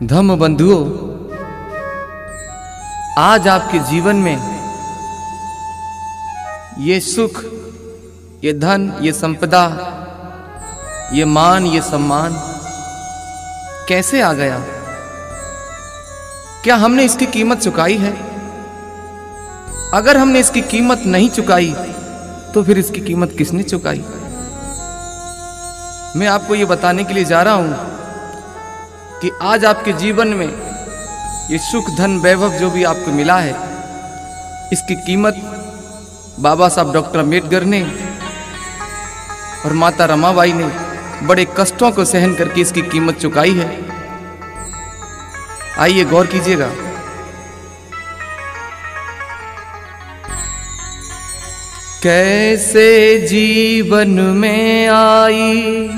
धम्म बंधुओं, आज आपके जीवन में ये सुख, ये धन, ये संपदा, ये मान, ये सम्मान कैसे आ गया? क्या हमने इसकी कीमत चुकाई है? अगर हमने इसकी कीमत नहीं चुकाई तो फिर इसकी कीमत किसने चुकाई? मैं आपको ये बताने के लिए जा रहा हूं कि आज आपके जीवन में ये सुख, धन, वैभव जो भी आपको मिला है, इसकी कीमत बाबा साहब डॉक्टर अम्बेडकर ने और माता रमाबाई ने बड़े कष्टों को सहन करके इसकी कीमत चुकाई है। आइए गौर कीजिएगा। कैसे जीवन में आई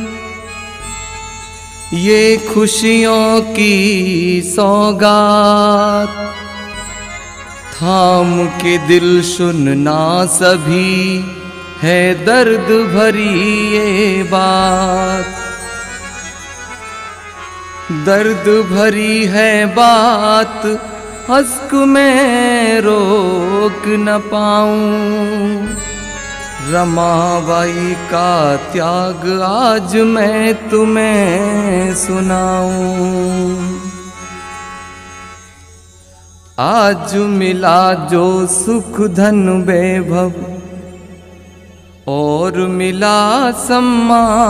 ये खुशियों की सौगात, थाम के दिल सुनना सभी है दर्द भरी ये बात। दर्द भरी है बात, अश्क में रोक न पाऊं। रमाबाई का त्याग आज मैं तुम्हें सुनाऊं। आज मिला जो सुख, धन, वैभव और मिला सम्मान,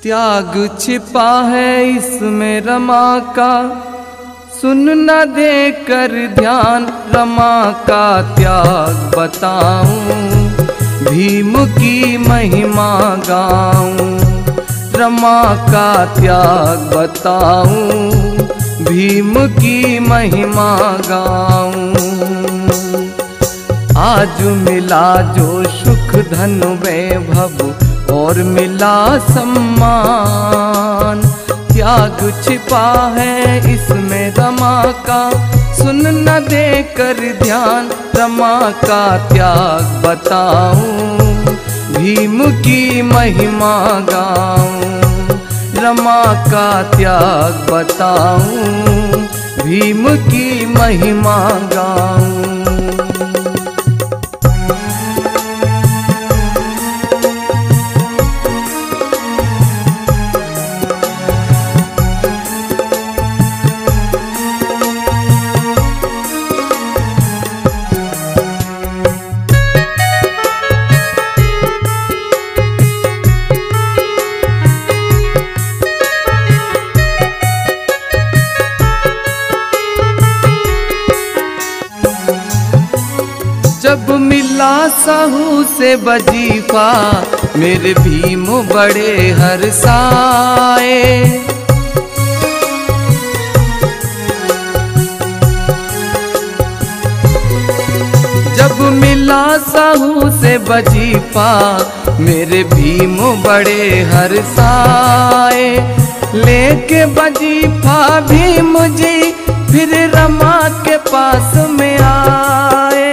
त्याग छिपा है इसमें रमा का, सुन न दे कर ध्यान। रमा का त्याग बताऊं, भीम की महिमा गाऊं। रमा का त्याग बताऊं, भीम की महिमा गाऊं। आज मिला जो सुख, धन, वैभव और मिला सम्मान, त्याग छिपा है इसमें रमा का, सुन न दे कर ध्यान। रमा का त्याग बताऊं, भीम की महिमा गाऊं। रमा का त्याग बताऊं, भीम की महिमा गाऊं। जब मिला साहू से वजीफा, मेरे भीम बड़े हर्षाए। जब मिला साहू से वजीफा, मेरे भीम बड़े हर्षाए। लेके वजीफा भीम जी फिर रमा के पास में आए।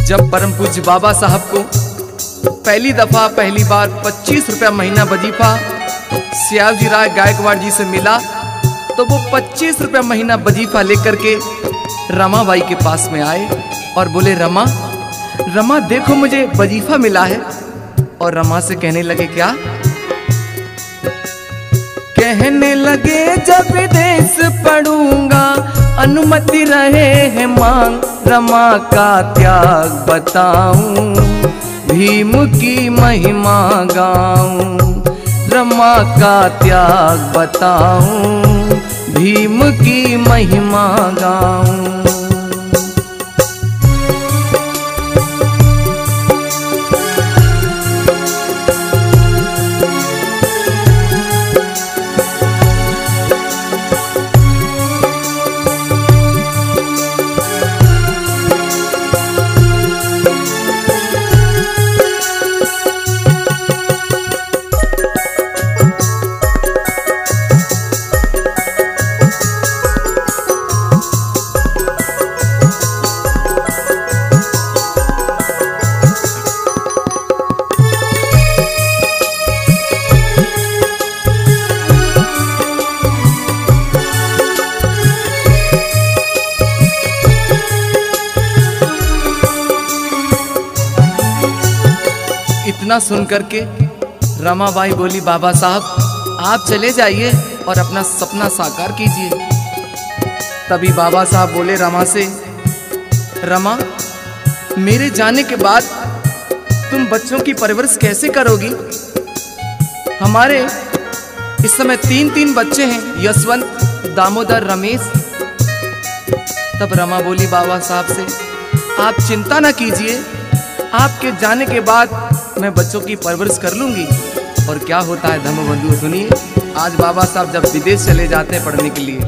जब परम पूज्य बाबा साहब को पहली बार 25 रुपया महीना वजीफा श्यामजी राय गायकवाड़ जी से मिला, तो वो 25 रुपया महीना वजीफा लेकर के रमाबाई के पास में आए और बोले, रमा रमा देखो मुझे वजीफा मिला है। और रमा से कहने लगे, क्या? कहने लगे, जब विदेश पढ़ूंगा अनुमति रहे है मांग। रमा का त्याग बताऊं, भीम की महिमा गाऊं। रमा का त्याग बताऊं, भीम की महिमा गाऊं। इतना सुन करके रमाबाई बोली, बाबा साहब आप चले जाइए और अपना सपना साकार कीजिए। तभी बाबा साहब बोले रमा से, रमा मेरे जाने के बाद तुम बच्चों की परवरिश कैसे करोगी? हमारे इस समय 3 बच्चे हैं, यशवंत, दामोदर, रमेश। तब रमा बोली बाबा साहब से, आप चिंता ना कीजिए, आपके जाने के बाद मैं बच्चों की परवरिश कर लूंगी। और क्या होता है धम्मबंधु सुनिए, आज बाबा साहब जब विदेश चले जाते हैं पढ़ने के लिए,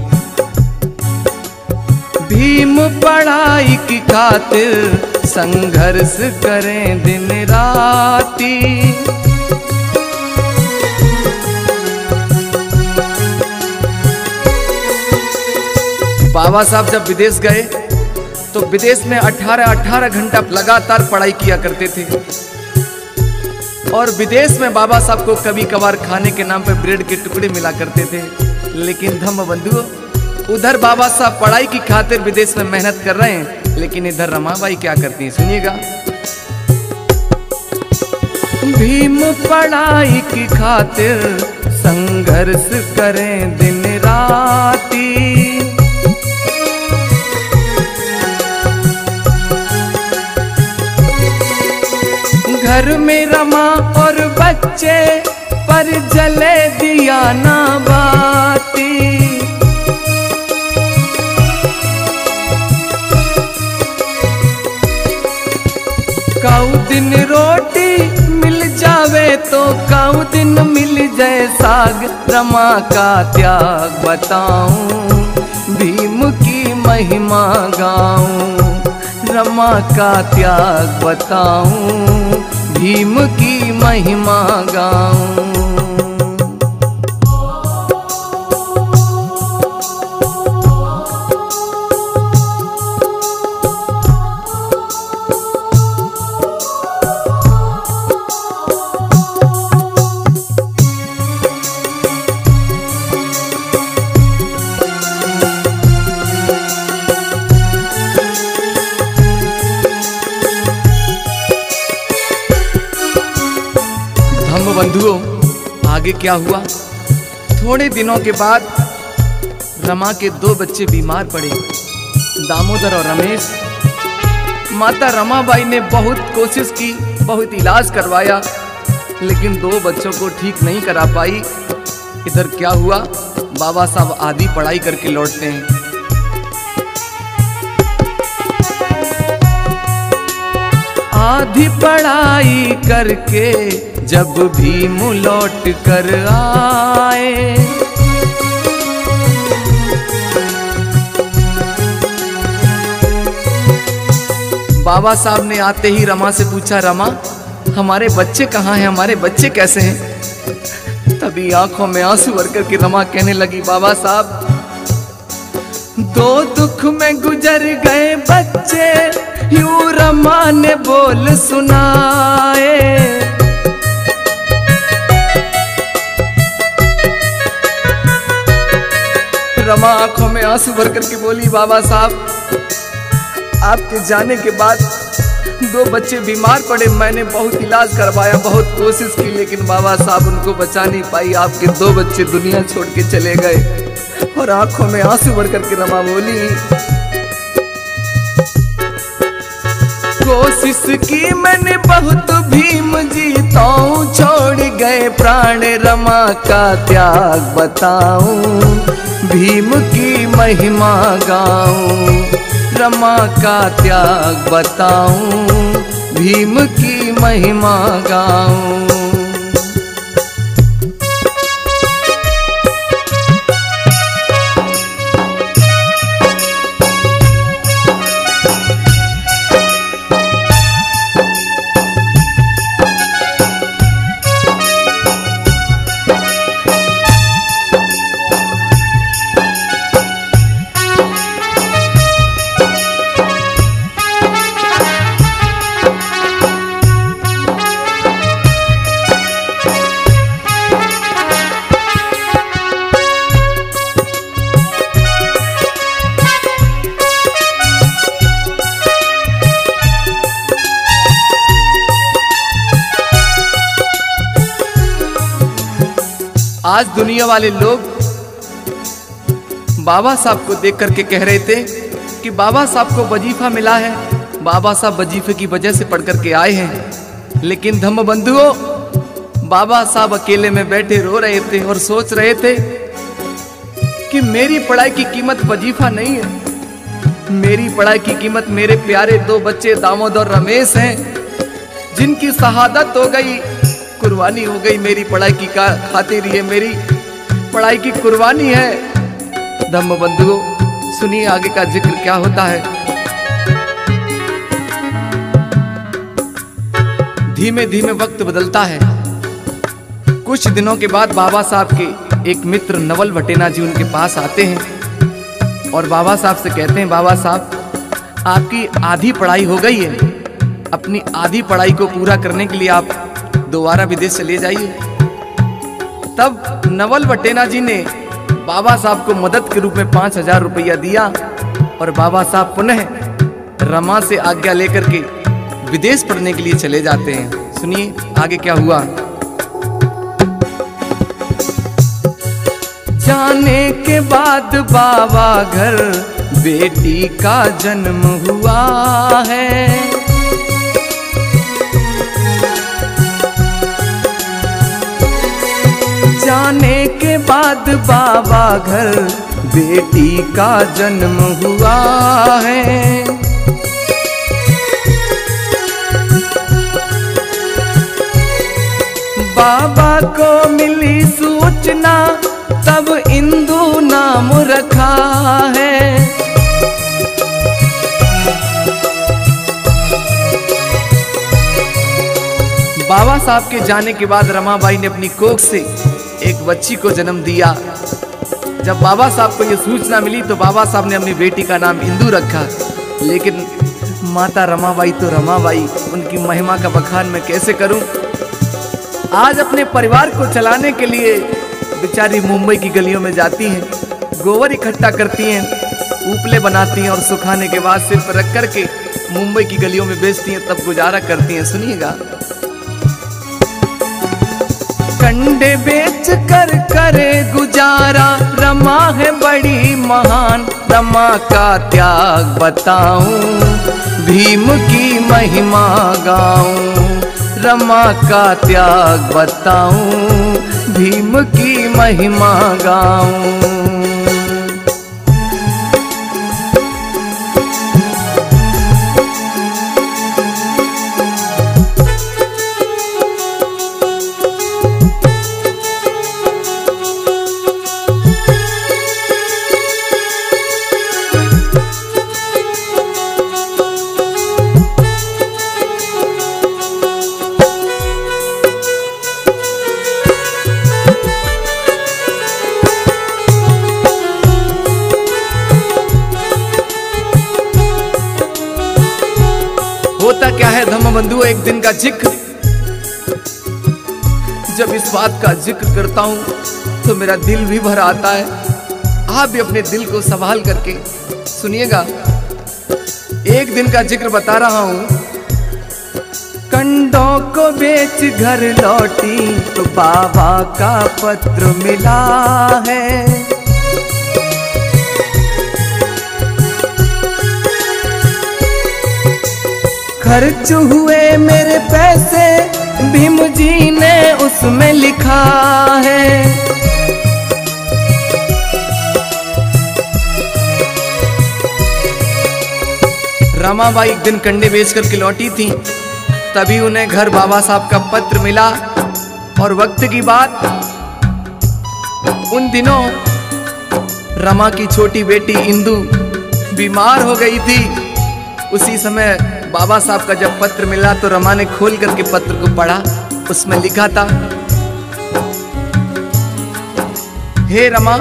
भीम पढ़ाई की खातिर संघर्ष करें दिन राती। बाबा साहब जब विदेश गए तो विदेश में 18 घंटा लगातार पढ़ाई किया करते थे। और विदेश में बाबा साहब को कभी कभार खाने के नाम पर ब्रेड के टुकड़े मिला करते थे। लेकिन धम्मबंधु, उधर बाबा साहब पढ़ाई की खातिर विदेश में मेहनत कर रहे हैं, लेकिन इधर रमाबाई क्या करती हैं, सुनिएगा। भीम पढ़ाई की खातिर संघर्ष करें दिन राती। घर में रमा और बच्चे पर जले दिया ना बाती। काऊ दिन रोटी मिल जावे तो काऊ दिन मिल जाए साग। रमा का त्याग बताऊं, भीम की महिमा गाऊं। रमा का त्याग बताऊं, भीम की महिमा गाऊं। बंधुओं, आगे क्या हुआ? थोड़े दिनों के बाद रमा के 2 बच्चे बीमार पड़े, दामोदर और रमेश। माता रमाबाई ने बहुत कोशिश की, बहुत इलाज करवाया, लेकिन 2 बच्चों को ठीक नहीं करा पाई। इधर क्या हुआ? बाबा साहब आधी पढ़ाई करके लौटते हैं। आधी पढ़ाई करके जब भीम लौट कर आए, बाबा साहब ने आते ही रमा से पूछा, रमा हमारे बच्चे कहाँ हैं, हमारे बच्चे कैसे हैं? तभी आंखों में आंसू भर कर के रमा कहने लगी, बाबा साहब 2 दुख में गुजर गए बच्चे, यूं रमा ने बोल सुनाए। रमा आंखों में आंसू भर करके बोली, बाबा साहब आपके जाने के बाद 2 बच्चे बीमार पड़े, मैंने बहुत इलाज करवाया, बहुत कोशिश की, लेकिन बाबा साहब उनको बचा नहीं पाई। आपके 2 बच्चे दुनिया छोड़ के चले गए। और आंखों में आंसू भर करके रमा बोली, कोशिश की मैंने बहुत, भीम जीताऊं, छोड़ गए प्राण, रमा का त्याग बताऊं, भीम की महिमा गाऊं। रमा का त्याग बताऊं, भीम की महिमा गाऊं। आज दुनिया वाले लोग बाबा साहब को देख करके कह रहे थे कि बाबा साहब को वजीफा मिला है, बाबा साहब वजीफे की वजह से पढ़ करके आए हैं। लेकिन धम्म बंधुओं, बाबा साहब अकेले में बैठे रो रहे थे और सोच रहे थे कि मेरी पढ़ाई की कीमत वजीफा नहीं है, मेरी पढ़ाई की कीमत मेरे प्यारे 2 बच्चे दामोद और रमेश हैं, जिनकी शहादत हो गई, कुर्बानी हो गई मेरी पढ़ाई की खातिर। ये मेरी पढ़ाई की कुर्बानी है। धम्म बंधुओं, सुनिए आगे का जिक्र क्या होता है। धीमे धीमे वक्त बदलता है। कुछ दिनों के बाद बाबा साहब के एक मित्र नवल भटेना जी उनके पास आते हैं और बाबा साहब से कहते हैं, बाबा साहब आपकी आधी पढ़ाई हो गई है, अपनी आधी पढ़ाई को पूरा करने के लिए आप दोबारा विदेश चले जाइए। तब नवल भटेना जी ने बाबा साहब को मदद के रूप में 5000 रुपया दिया और बाबा साहब पुनः रमा से आज्ञा लेकर के विदेश पढ़ने के लिए चले जाते हैं। सुनिए आगे क्या हुआ। जाने के बाद बाबा घर बेटी का जन्म हुआ है, जाने के बाद बाबा घर बेटी का जन्म हुआ है। बाबा को मिली सूचना तब इंदु नाम रखा है। बाबा साहब के जाने के बाद रमाबाई ने अपनी कोख से एक बच्ची को जन्म दिया। जब बाबा साहब को यह सूचना मिली तो बाबा साहब ने अपनी बेटी का नाम इंदु रखा। लेकिन माता रमाबाई तो रमाबाई, उनकी महिमा का बखान मैं कैसे करूं। आज अपने परिवार को चलाने के लिए बेचारी मुंबई की गलियों में जाती हैं, गोबर इकट्ठा करती हैं, उपले बनाती हैं और सुखाने के बाद सिर पर रख करके मुंबई की गलियों में बेचती हैं, तब गुजारा करती हैं। सुनिएगा। कंडे बेच कर करे गुजारा, रमा है बड़ी महान, रमा का त्याग बताऊं, भीम की महिमा गाऊं, रमा का त्याग बताऊं, भीम की महिमा गाऊं। होता क्या है धम्म बंधुओं, एक दिन का जिक्र, जब इस बात का जिक्र करता हूं तो मेरा दिल भी भर आता है। आप भी अपने दिल को संभाल करके सुनिएगा। एक दिन का जिक्र बता रहा हूं। कंडों को बेच घर लौटी तो बाबा का पत्र मिला है। खर्च हुए मेरे पैसे भीम जी ने उसमें लिखा है। रमाबाई एक दिन कंडे बेच करके लौटी थी, तभी उन्हें घर बाबा साहब का पत्र मिला। और वक्त की बात, उन दिनों रमा की छोटी बेटी इंदु बीमार हो गई थी। उसी समय बाबा साहब का जब पत्र मिला तो रमा ने खोल करके पत्र को पढ़ा। उसमें लिखा था, हे रमा,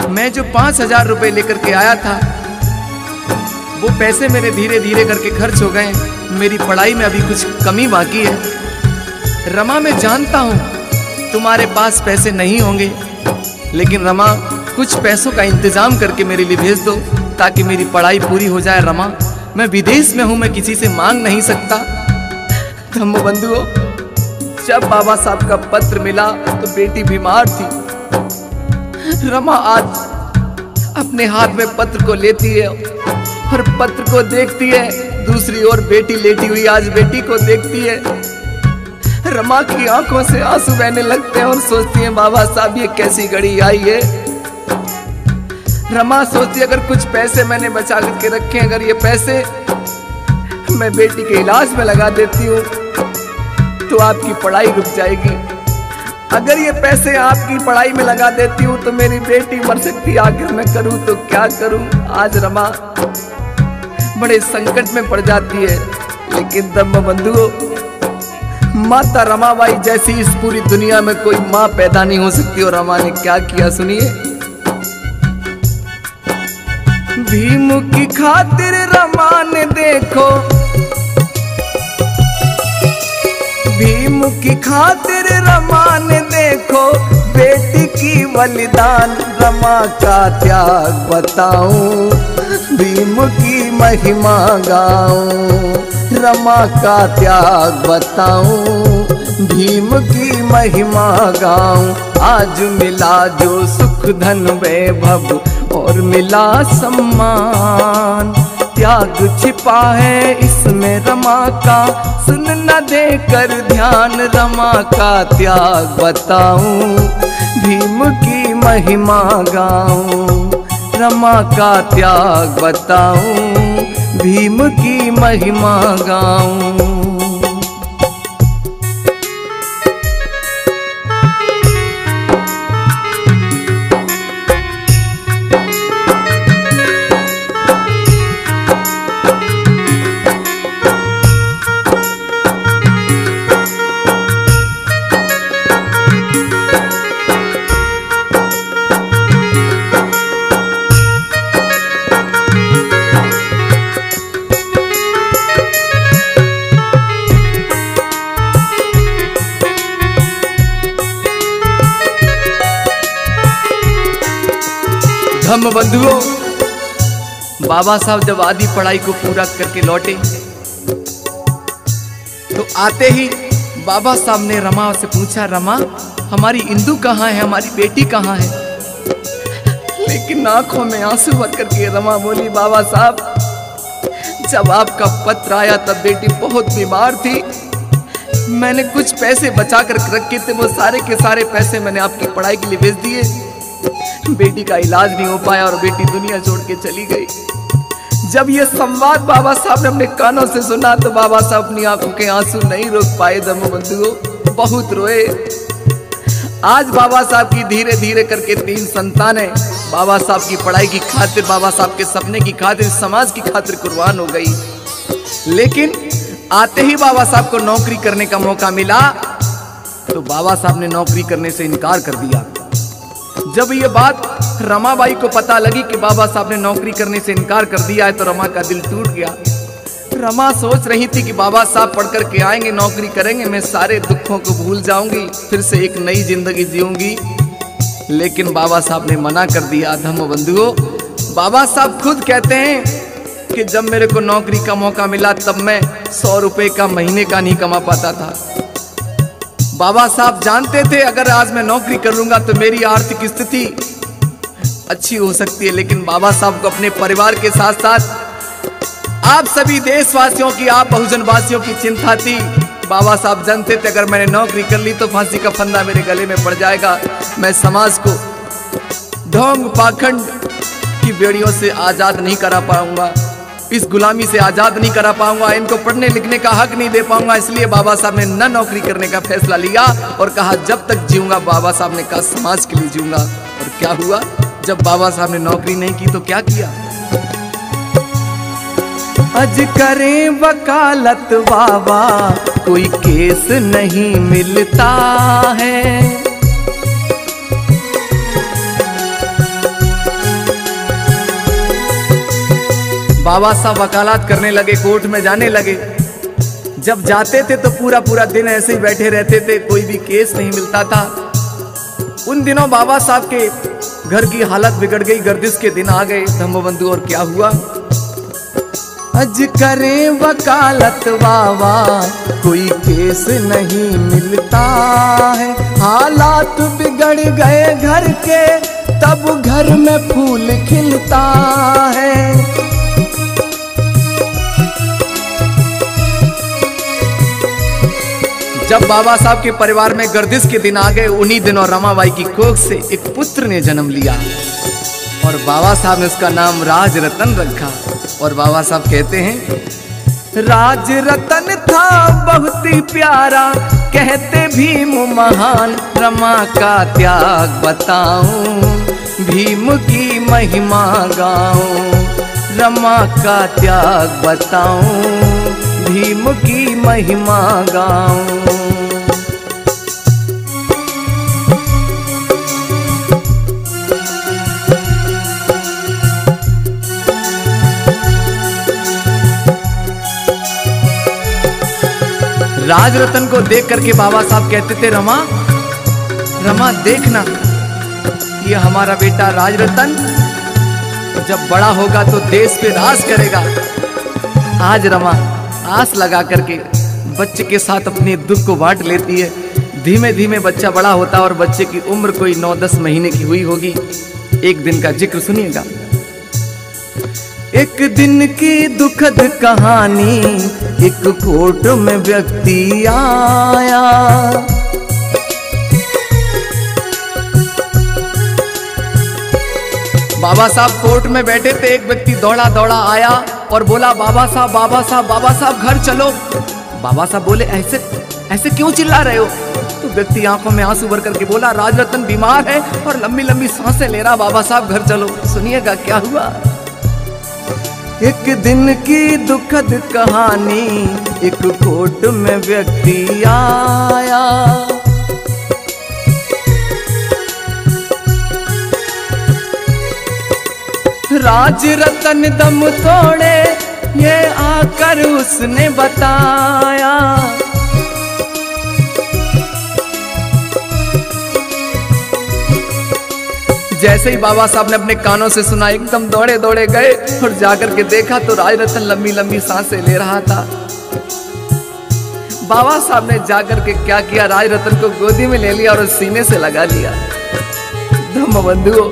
मैं जो 5000 रुपए लेकर के आया था वो पैसे मेरे धीरे धीरे करके खर्च हो गए। मेरी पढ़ाई में अभी कुछ कमी बाकी है। रमा, मैं जानता हूं तुम्हारे पास पैसे नहीं होंगे, लेकिन रमा कुछ पैसों का इंतजाम करके मेरे लिए भेज दो ताकि मेरी पढ़ाई पूरी हो जाए। रमा, मैं विदेश में हूं, मैं किसी से मांग नहीं सकता। धम्म बंधुओं, जब बाबा साहब का पत्र मिला तो बेटी बीमार थी। रमा आज अपने हाथ में पत्र को लेती है और पत्र को देखती है। दूसरी ओर बेटी लेटी हुई आज बेटी को देखती है। रमा की आंखों से आंसू बहने लगते हैं और सोचती है बाबा साहब ये कैसी घड़ी आई है। रमा सोचती है अगर कुछ पैसे मैंने बचा करके रखे, अगर ये पैसे मैं बेटी के इलाज में लगा देती हूँ तो आपकी पढ़ाई रुक जाएगी। अगर ये पैसे आपकी पढ़ाई में लगा देती हूँ तो मेरी बेटी मर सकती है। आखिर मैं करूँ तो क्या करूँ। आज रमा बड़े संकट में पड़ जाती है। लेकिन धम्म बंधुओं, माता रमाबाई जैसी इस पूरी दुनिया में कोई माँ पैदा नहीं हो सकती। और रमा ने क्या किया सुनिए। भीम की खातिर रमा ने देखो, भीम की खातिर रमा ने देखो बेटी की बलिदान। रमा का त्याग बताऊं, भीम की महिमा गाऊं। रमा का त्याग बताऊं, भीम की महिमा गाऊं। आज मिला जो सुख धन वैभव और मिला सम्मान, त्याग छिपा है इसमें रमा का, सुन न देकर ध्यान। रमा का त्याग बताऊं, भीम की महिमा गाऊं। रमा का त्याग बताऊं, भीम की महिमा गाऊं। धम्म बंधुओं, बाबा साहब जब आधी पढ़ाई को पूरा करके लौटे तो आते ही बाबा साहब ने रमा से पूछा, रमा हमारी इंदु कहाँ है, हमारी बेटी कहाँ है। लेकिन आंखों में आंसू भर करके रमा बोली, बाबा साहब जब आपका पत्र आया तब बेटी बहुत बीमार थी। मैंने कुछ पैसे बचा कर रखे थे, वो सारे के सारे पैसे मैंने आपकी पढ़ाई के लिए भेज दिए। बेटी का इलाज नहीं हो पाया और बेटी दुनिया छोड़ के चली गई। जब ये संवाद बाबा साहब ने अपने कानों से सुना तो बाबा साहब अपनी आंखों के आंसू नहीं रोक पाए। धम्म बंधुओं, बहुत रोए। आज बाबा साहब की धीरे धीरे करके 3 संतानें बाबा साहब की पढ़ाई की खातिर, बाबा साहब के सपने की खातिर, समाज की खातिर कुर्बान हो गई। लेकिन आते ही बाबा साहब को नौकरी करने का मौका मिला तो बाबा साहब ने नौकरी करने से इनकार कर दिया। जब ये बात रमाबाई को पता लगी कि बाबा साहब ने नौकरी करने से इनकार कर दिया है तो रमा का दिल टूट गया। रमा सोच रही थी कि बाबा साहब पढ़ कर के आएंगे, नौकरी करेंगे, मैं सारे दुखों को भूल जाऊंगी, फिर से एक नई जिंदगी जीऊंगी। लेकिन बाबा साहब ने मना कर दिया। धम्म बंधुओं, बाबा साहब खुद कहते हैं कि जब मेरे को नौकरी का मौका मिला तब मैं 100 रुपए का महीने का नहीं कमा पाता था। बाबा साहब जानते थे अगर आज मैं नौकरी कर लूंगा तो मेरी आर्थिक स्थिति अच्छी हो सकती है। लेकिन बाबा साहब को अपने परिवार के साथ साथ आप सभी देशवासियों की, आप बहुजनवासियों की चिंता थी। बाबा साहब जानते थे अगर मैंने नौकरी कर ली तो फांसी का फंदा मेरे गले में पड़ जाएगा। मैं समाज को ढोंग पाखंड की बेड़ियों से आजाद नहीं करा पाऊंगा, इस गुलामी से आजाद नहीं करा पाऊंगा, इनको पढ़ने लिखने का हक नहीं दे पाऊंगा। इसलिए बाबा साहब ने न नौकरी करने का फैसला लिया और कहा जब तक जीऊंगा, बाबा साहब ने कहा समाज के लिए जीऊंगा। और क्या हुआ, जब बाबा साहब ने नौकरी नहीं की तो क्या किया। अज करें वकालत बाबा कोई केस नहीं मिलता है। बाबा साहब वकालत करने लगे, कोर्ट में जाने लगे। जब जाते थे तो पूरा पूरा दिन ऐसे ही बैठे रहते थे, कोई भी केस नहीं मिलता था। उन दिनों बाबा साहब के घर की हालत बिगड़ गई, गर्दिश के दिन आ गए। धम्म बंधु, और क्या हुआ। अज करें वकालत बाबा कोई केस नहीं मिलता है। हालात बिगड़ गए घर के तब घर में फूल खिलता है। जब बाबा साहब के परिवार में गर्दिश के दिन आ गए, उन्हीं दिनों रमाबाई की कोख से एक पुत्र ने जन्म लिया और बाबा साहब ने उसका नाम राज रतन रखा। और बाबा साहब कहते हैं, राज रतन था बहुत ही प्यारा, कहते भीम महान, रमा का त्याग बताऊं, भीम की महिमा गाऊं, रमा का त्याग बताऊं, भीम की महिमा गाऊं। राज रतन को देख करके बाबा साहब कहते थे, रमा रमा देखना, ये हमारा बेटा राज रतन जब बड़ा होगा तो देश पे राज करेगा। आज रमा आस लगा करके बच्चे के साथ अपने दुख को बांट लेती है। धीमे धीमे बच्चा बड़ा होता है और बच्चे की उम्र कोई 9-10 महीने की हुई होगी। एक दिन का जिक्र सुनिएगा। एक दिन की दुखद कहानी, एक कोर्ट में व्यक्ति आया, बाबा साहब कोर्ट में बैठे थे। एक व्यक्ति दौड़ा दौड़ा आया और बोला, बाबा साहब बाबा साहब बाबा साहब घर चलो। बाबा साहब बोले, ऐसे ऐसे क्यों चिल्ला रहे हो? तो व्यक्ति आंखों में आंसू भर करके बोला, राज रतन बीमार है और लंबी लंबी सांसें ले रहा, बाबा साहब घर चलो। सुनिएगा क्या हुआ। एक दिन की दुखद कहानी, एक कोर्ट में व्यक्ति आया, राज रतन दम तोड़े ये आकर उसने बताया। जैसे ही बाबा साहब ने अपने कानों से सुना, एकदम दौड़े दौड़े गए और जाकर के देखा तो राज रतन लंबी लंबी सांसें ले रहा था। बाबा साहब ने जाकर के क्या किया, राज रतन को गोदी में ले लिया और सीने से लगा लिया। धम्म बंधुओं,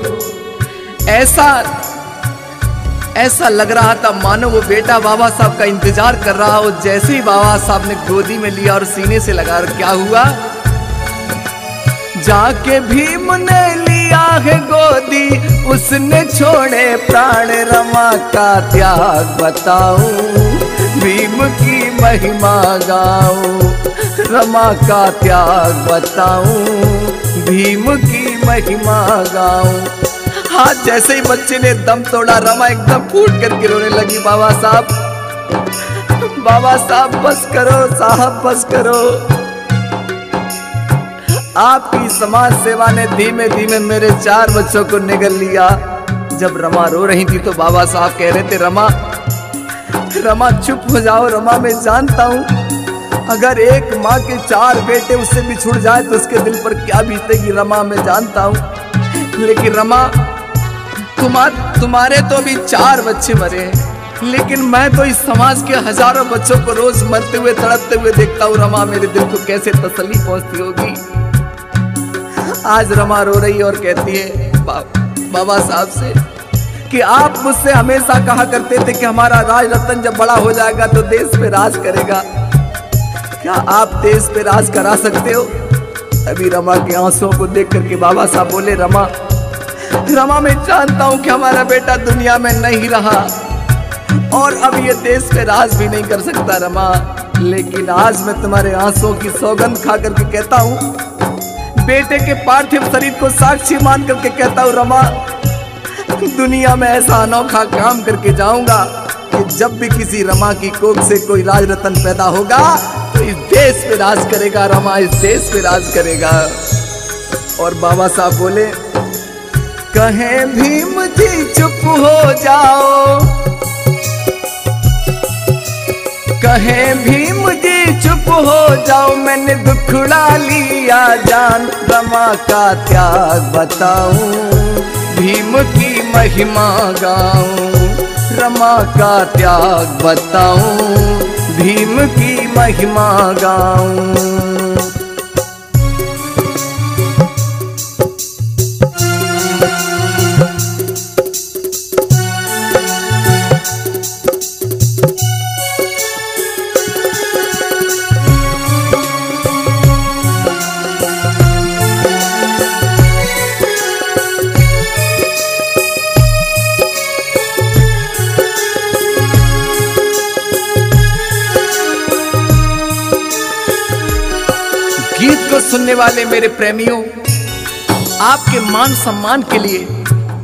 ऐसा लग रहा था मानो वो बेटा बाबा साहब का इंतजार कर रहा हो। जैसे ही बाबा साहब ने गोदी में लिया और सीने से लगा, क्या हुआ, जाके भीम ने लिया है गोदी, उसने छोड़े प्राण, रमा का त्याग बताऊं, भीम की महिमा गाऊं, रमा का त्याग बताऊं, भीम की महिमा गाऊं। हाँ, जैसे ही बच्चे ने दम तोड़ा, रमा एकदम फूट करके रोने लगी। बाबा साहब बस करो साहब, बस करो। आपकी समाज सेवा ने धीमे धीमे मेरे 4 बच्चों को निगल लिया। जब रमा रो रही थी तो बाबा साहब कह रहे थे, रमा चुप हो जाओ। रमा मैं जानता हूँ अगर एक माँ के 4 बेटे उससे बिछुड़ जाए तो उसके दिल पर क्या बीतेगी। रमा मैं जानता हूँ, लेकिन रमा तुम्हारे तो अभी 4 बच्चे मरे हैं, लेकिन मैं तो इस समाज के हजारों बच्चों को रोज मरते हुए तड़पते हुए देखता हूँ। रमा मेरे दिल को कैसे तसल्ली पहुंचती होगी। आज रमा रो रही और कहती है बाबा साहब से कि आप मुझसे हमेशा कहा करते थे कि हमारा राज रतन जब बड़ा हो जाएगा तो देश पे राज करेगा। क्या आप देश पे राज करा सकते हो? अभी रमा के आंसुओं को देख करके बाबा साहब बोले, रमा मैं जानता हूं कि हमारा बेटा दुनिया में नहीं रहा और अब ये देश पे राज भी नहीं कर सकता रमा, लेकिन आज मैं तुम्हारे आंसुओं की सौगंध खा करके कहता हूं, बेटे के पार्थिव शरीर को साक्षी मान करके कहता हूं, रमा दुनिया में ऐसा अनोखा काम करके जाऊंगा कि जब भी किसी रमा की कोख से कोई राज रतन पैदा होगा तो इस देश पे राज करेगा रमा, इस देश पे राज करेगा। और बाबा साहब बोले, कहें भीम जी चुप हो जाओ, कहें भीम जी चुप हो जाओ, मैंने दुखड़ा लिया जान, रमा का त्याग बताऊं, भीम की महिमा गाऊं, रमा का त्याग बताऊं, भीम की महिमा गाऊं। गीत को सुनने वाले मेरे प्रेमियों, आपके मान सम्मान के लिए,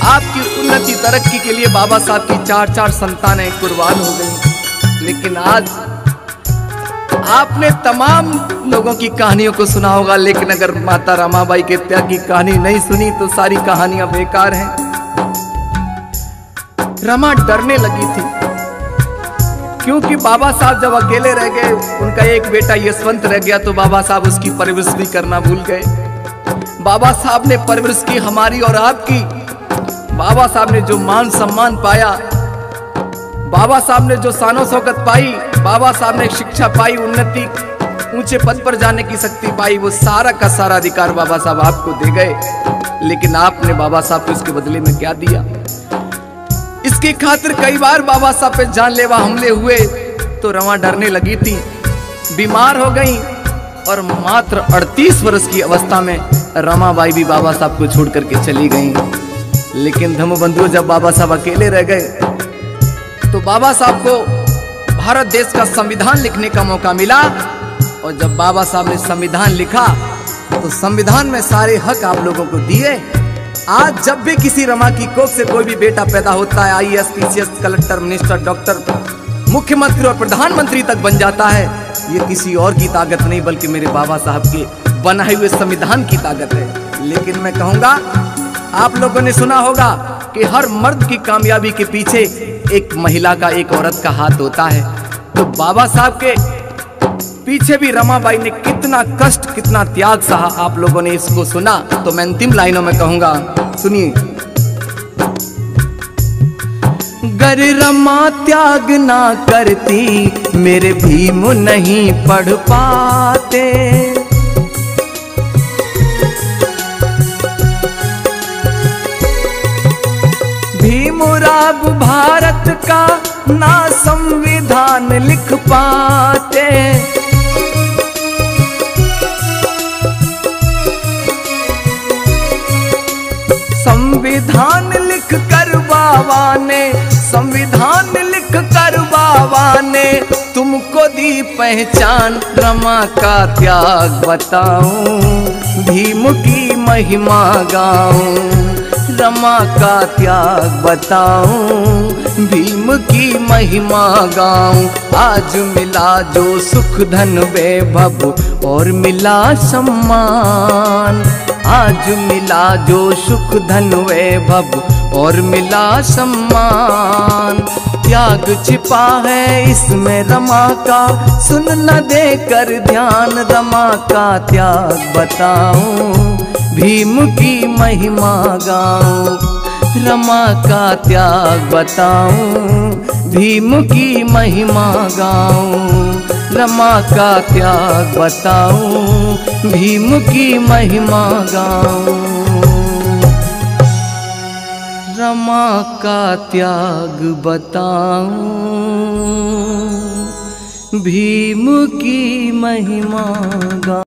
आपकी उन्नति तरक्की के लिए बाबा साहब की 4-4 संतानें कुर्बान हो गई। लेकिन आज आपने तमाम लोगों की कहानियों को सुना होगा, लेकिन अगर माता रमाबाई के त्याग की कहानी नहीं सुनी तो सारी कहानियां बेकार हैं। रमा डरने लगी थी, क्योंकि बाबा साहब जब अकेले रह गए, उनका एक बेटा यशवंत रह गया, तो बाबा साहब उसकी परवरिश भी करना भूल गए। बाबा साहब ने परवरिश की हमारी और आपकी। बाबा साहब ने जो मान सम्मान पाया, बाबा साहब ने जो शानो शौकत पाई, बाबा साहब ने शिक्षा पाई, उन्नति, ऊंचे पद पर जाने की शक्ति पाई, वो सारा का सारा अधिकार बाबा साहब आपको दे गए। लेकिन आपने बाबा साहब को इसके बदले में क्या दिया? इसकी खातिर कई बार बाबा साहब पे जानलेवा हमले हुए, तो रमा डरने लगी थी, बीमार हो गई, और मात्र 38 वर्ष की अवस्था में रमाबाई भी बाबा साहब को छोड़ करके चली गई। लेकिन धम्मबंधु, जब बाबा साहब अकेले रह गए, तो बाबा साहब को भारत देश का संविधान लिखने का मौका मिला। और जब बाबा साहब ने संविधान लिखा, तो संविधान में सारे हक आप लोगों को दिए। आज जब भी किसी रमा की कोख से कोई भी बेटा पैदा होता है, IAS, PCS, collector, minister, doctor, मुख्यमंत्री और प्रधानमंत्री तक बन जाता है, ये किसी और की ताकत नहीं, बल्कि मेरे बाबा साहब के बनाए हुए संविधान की ताकत है। लेकिन मैं कहूंगा, आप लोगों ने सुना होगा कि हर मर्द की कामयाबी के पीछे एक महिला का, एक औरत का हाथ होता है। तो बाबा साहब के पीछे भी रमाबाई ने कितना कष्ट, कितना त्याग सहा, आप लोगों ने इसको सुना। तो मैं अंतिम लाइनों में कहूंगा, सुनिए। गर रमा त्याग ना करती, मेरे भीम नहीं पढ़ पाते। भीमराव भारत का ना संविधान लिख पाते। संविधान लिख कर बाबा ने, संविधान लिख कर बाबा ने तुमको दी पहचान। रमा का त्याग बताऊं, भीम की महिमा गाऊं। रमा का त्याग बताऊं, भीम की महिमा गाऊं। आज मिला जो सुख धन वैभव और मिला सम्मान। आज मिला जो सुख धन वैभव और मिला सम्मान। त्याग छिपा है इसमें रमा का, सुन न देकर ध्यान। रमा का त्याग बताऊं, भीम की महिमा गाऊं। रमा का त्याग बताऊं, भीम की महिमा गाऊं। रमा का त्याग बताऊं, भीम की महिमा गाऊं। रमा का त्याग बताऊं, भीम की महिमा गाऊं।